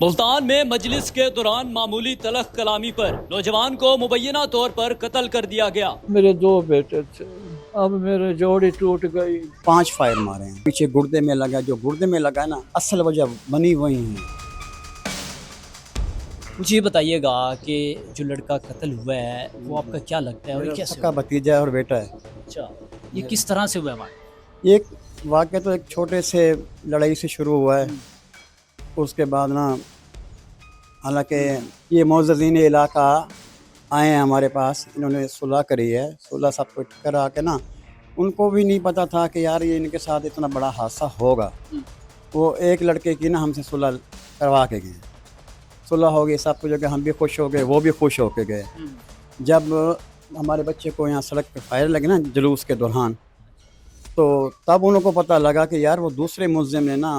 मुल्तान में मजलिस के दौरान मामूली तलख कलामी पर नौजवान को मुबैना तौर पर कत्ल कर दिया गया। मेरे दो बेटे थे, अब मेरे जोड़ी टूट गई। 5 फायर मारे हैं, पीछे गुर्दे में लगा, जो गुर्दे में लगा ना असल वजह बनी वही है। मुझे बताइएगा कि जो लड़का कत्ल हुआ है वो आपका क्या लगता है और ये कैसे उसका भतीजा है और बेटा है। अच्छा, ये किस तरह से हुआ है? ये वाक़या तो एक छोटे से लड़ाई से शुरू हुआ है। उसके बाद ना हालांकि ये मोअज़्ज़िज़ीन इलाका आए हैं हमारे पास, इन्होंने सुलह करी है। सुलह सब कुछ करा के ना उनको भी नहीं पता था कि यार ये इनके साथ इतना बड़ा हादसा होगा। वो एक लड़के की ना हमसे सुलह करवा के गए, सुलह हो गई, सब कुछ हो गया, हम भी खुश हो गए, वो भी खुश हो के गए। जब हमारे बच्चे को यहाँ सड़क पे फायर लगे ना जुलूस के दौरान, तो तब उनको पता लगा कि यार वो दूसरे मुल्ज़िम ने ना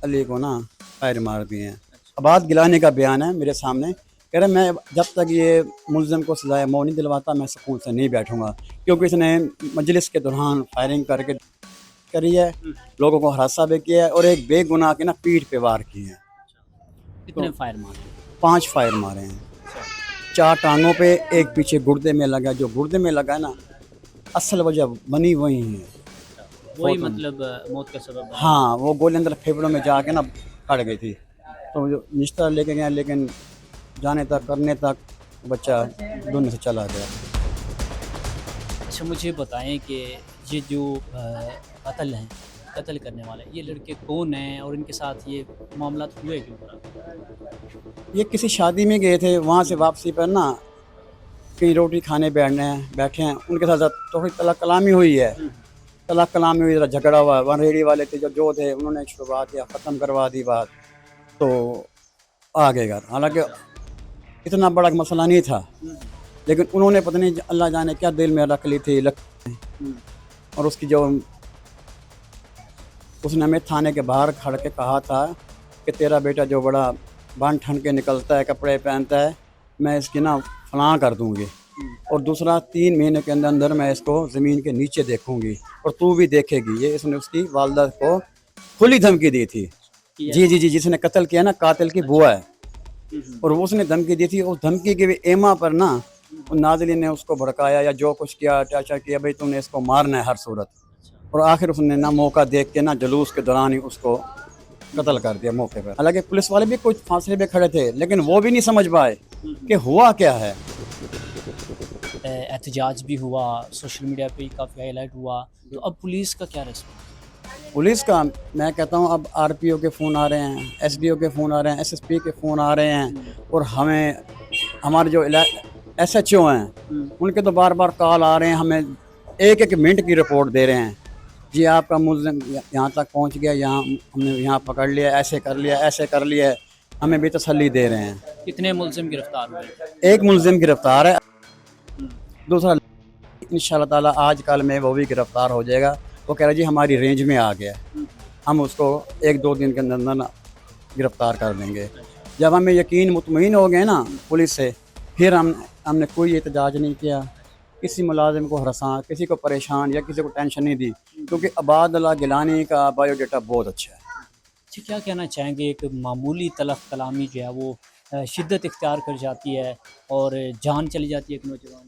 अली को ना फायर मार दिए हैं। आबाद गिलानी का बयान है मेरे सामने, कह रहे मैं जब तक ये मुल्ज़िम को सज़ाए मौत नहीं दिलवाता मैं सुकून से नहीं बैठूंगा, क्योंकि इसने मजलिस के दौरान फायरिंग करके करी है, लोगों को हरासा भी किया है और एक बेगुनाह के ना पीठ पे वार किए हैं। कितने फायर मारे? 5 फायर मारे हैं, 4 टांगों पे, एक पीछे गुर्दे में लगा। जो गुर्दे में लगा ना असल वजह बनी वही है, वही मतलब मौत का सबब है। हाँ वो गोली अंदर फेफड़ों में जाके ना फट गई थी। तो जो निश्तर लेके गया, लेकिन जाने तक करने तक बच्चा दुनिया से चला गया। अच्छा, मुझे बताएं कि ये जो कत्ल हैं, कत्ल करने वाले ये लड़के कौन हैं और इनके साथ ये मामला हुए क्यों? ये किसी शादी में गए थे, वहाँ से वापसी पर ना कहीं रोटी खाने बैठे हैं, उनके साथ थोड़ी तलाक कलामी हुई है। तलाक कलामी हुई, ज़रा झगड़ा हुआ। वहाँ रेडी वाले थे जो थे, उन्होंने शुरुआत या ख़त्म करवा दी बात, तो आ गए घर। हालांकि इतना बड़ा मसला नहीं था, लेकिन उन्होंने पता नहीं अल्लाह जाने क्या दिल में रख ली थी। और उसकी जो उसने हमें थाने के बाहर खड़ के कहा था कि तेरा बेटा जो बड़ा बन ठन के निकलता है, कपड़े पहनता है, मैं इसकी ना फलां कर दूँगी, और दूसरा 3 महीने के अंदर अंदर मैं इसको ज़मीन के नीचे देखूँगी और तू भी देखेगी। ये इसने उसकी वालदा को खुली धमकी दी थी। जी जी जी, जिसने कत्ल किया ना, कातिल की बुआ है, और वो उसने धमकी दी थी। उस धमकी के भी एमा पर ना नाज़रीन ने उसको भड़काया या जो कुछ किया टाचा किया, भाई तुमने इसको मारना है हर सूरत। और आखिर उसने ना मौका देख के ना जुलूस के दौरान ही उसको कत्ल कर दिया मौके पर। हालांकि पुलिस वाले भी कुछ फासले पे खड़े थे, लेकिन वो भी नहीं समझ पाए कि हुआ क्या है। एहतजाज भी हुआ, सोशल मीडिया पे काफ़ी हाईलाइट हुआ, तो अब पुलिस का क्या रिस्पॉन्स? पुलिस का मैं कहता हूँ अब आरपीओ के फ़ोन आ रहे हैं, एसडीओ के फ़ोन आ रहे हैं, एसएसपी के फ़ोन आ रहे हैं, और हमें हमारे जो एसएचओ हैं उनके तो बार बार कॉल आ रहे हैं, हमें एक एक मिनट की रिपोर्ट दे रहे हैं। जी आपका मुल्ज़िम यहाँ तक पहुँच गया, यहाँ हमने यहाँ पकड़ लिया, ऐसे कर लिया, ऐसे कर लिया, हमें भी तसल्ली दे रहे हैं। कितने मुल्ज़िम गिरफ्तार हुए? एक मुल्ज़िम गिरफ्तार है, दूसरा इंशाअल्लाह ताला आज कल में वो भी गिरफ्तार हो जाएगा। वो कह रहा जी हमारी रेंज में आ गया, हम उसको 1-2 दिन के अंदर ना गिरफ्तार कर लेंगे। जब हमें यकीन मुतमईन हो गए ना पुलिस से, फिर हमने कोई एहतजाज नहीं किया, किसी मुलाजिम को हरासा, किसी को परेशान या किसी को टेंशन नहीं दी, क्योंकि अबादुल्लाह गिलानी का बायोडाटा बहुत अच्छा है। जी, क्या कहना चाहेंगे? एक मामूली तलख कलामी जो है वो शिद्दत इख्तियार कर जाती है और जान चली जाती है एक नौजवान।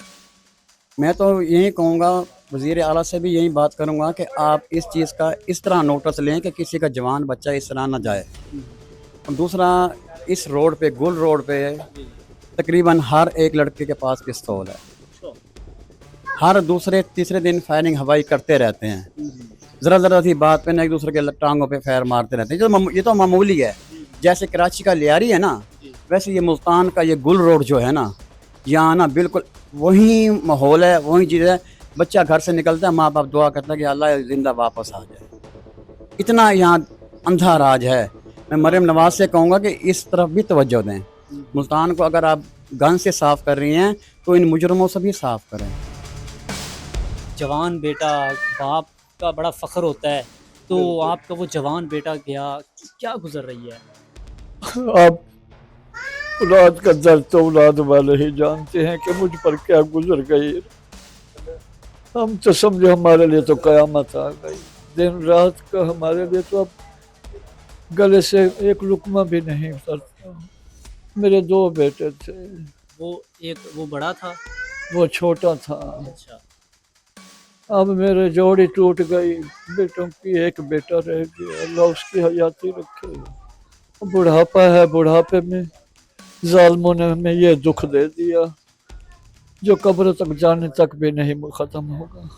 मैं तो यही कहूँगा, वज़ीर आला से भी यही बात करूँगा कि आप इस चीज़ का इस तरह नोटिस लें कि किसी का जवान बच्चा इस तरह ना जाए। और दूसरा, इस रोड पे, गुल रोड पे तकरीबन हर एक लड़के के पास पिस्तौल है, हर दूसरे तीसरे दिन फायरिंग हवाई करते रहते हैं। ज़रा सी बात पे ना एक दूसरे के टांगों पे फायर मारते रहते हैं। ये तो मामूली है, जैसे कराची का लियारी है ना, वैसे ये मुल्तान का ये गुल रोड जो है ना, यहाँ ना बिल्कुल वही माहौल है, वही चीज़ है। बच्चा घर से निकलता है, माँ बाप दुआ करता है कि अल्लाह ज़िंदा वापस आ जाए। इतना यहाँ अंधा राज है। मैं मरियम नवाज से कहूँगा कि इस तरफ भी तवज्जो दें। मुल्तान को अगर आप गन से साफ़ कर रही हैं तो इन मुजरमों से भी साफ़ करें। जवान बेटा बाप का बड़ा फ़ख्र होता है, तो आपका वो जवान बेटा गया, क्या गुजर रही है? अब औलाद का दर्द तो औलाद वाले ही जानते हैं कि मुझ पर क्या गुजर गई। हम तो समझे हमारे लिए तो कयामत आ गई। दिन रात का हमारे लिए तो अब गले से एक लुकमा भी नहीं उतरता। मेरे 2 बेटे थे, वो बड़ा था। वो छोटा था। अच्छा। अब मेरे जोड़ी टूट गई, बेटों की एक बेटा रह गया, अल्लाह उसकी हयाती रखे। बुढ़ापा है, बुढ़ापे में जालिमों ने हमें ये दुख दे दिया जो कब्र तक जाने तक भी नहीं खत्म होगा।